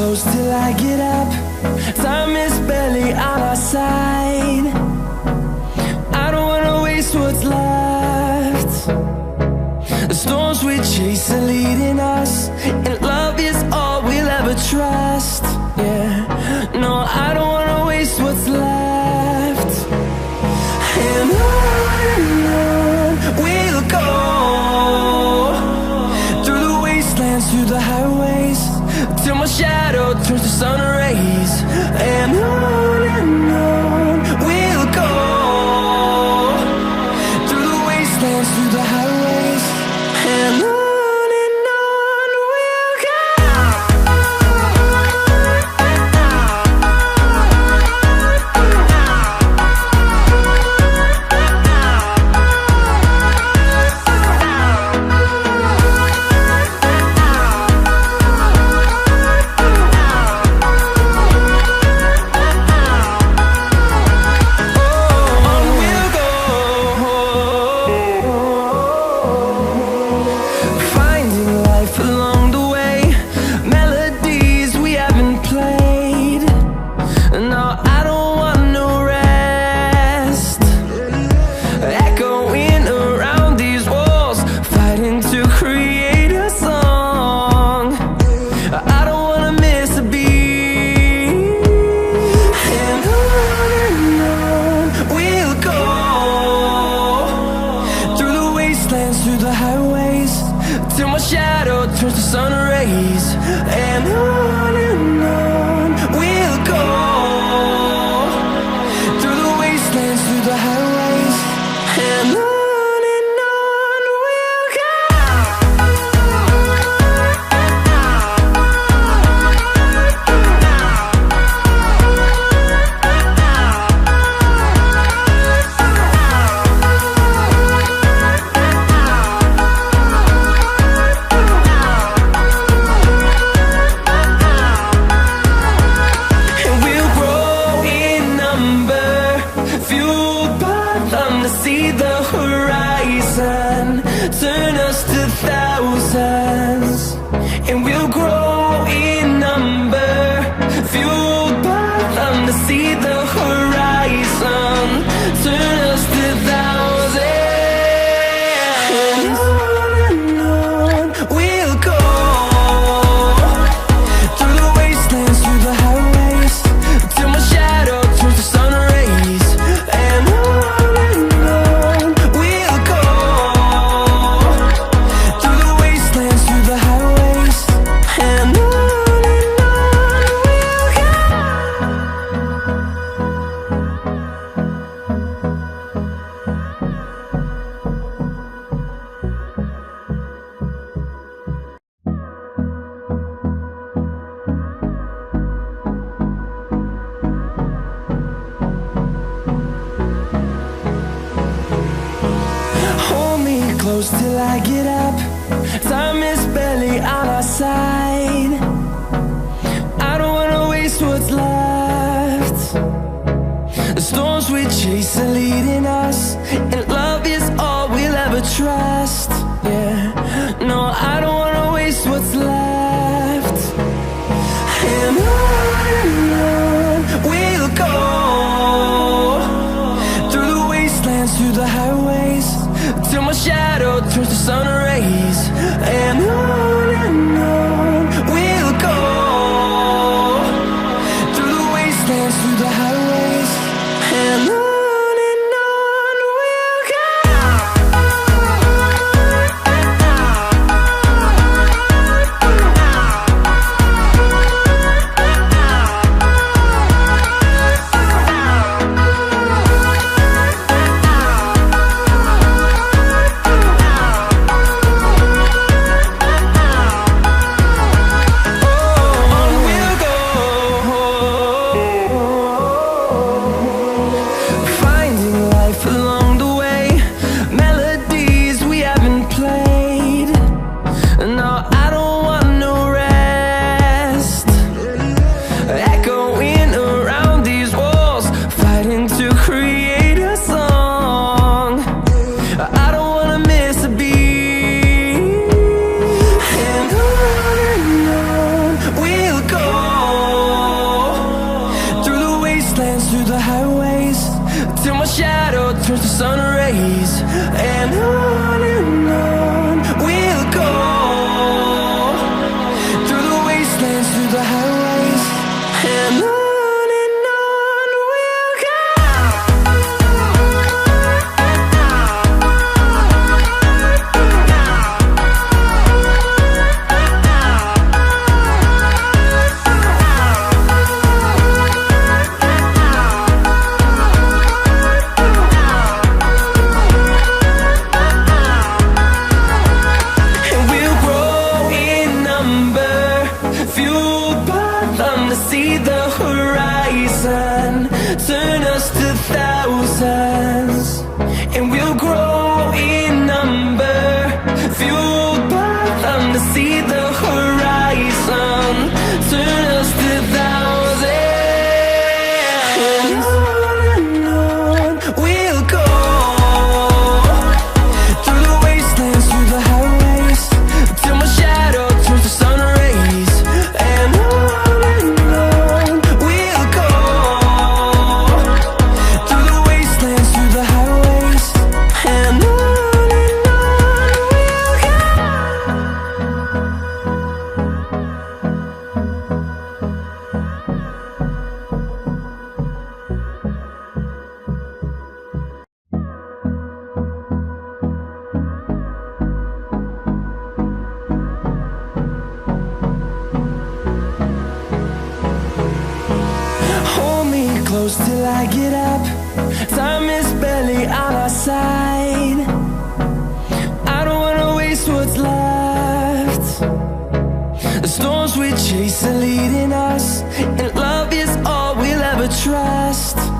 close till I get up. Time is barely on our side. I don't wanna waste what's left. The storms we chase are leading us, and love is all we'll ever trust. Yeah, no, I don't wanna waste what's left. And on we'll go, through the wastelands, through the highways, till my shadow turns to sun rays. And on we'll go, through the wastelands, through the highways, and on we'll go. Through the highways, till my shadow turns to sun rays. And on we'll go, through the wastelands, through the highways, and on we'll go. See the horizon, turn us to thousands, and we'll grow in number, fueled by them. To see the horizon, turn us to thousands, and on we'll go, through the wastelands, through the highways, till my shadow turns to sun rays. And close till I get up. Time is barely on our side. I don't wanna waste what's left. The storms we chase are leading us, and love is all we'll ever trust. Yeah, no, I don't wanna waste what's left. And on we'll go, through the wastelands, through the highways, till my shadow turns to sun rays. And on we'll go, through the wastelands, through the highways, and on we'll go. close till I get up. Time is barely on our side. I don't wanna waste what's left. The storms we chase are leading us, and love is all we'll ever trust.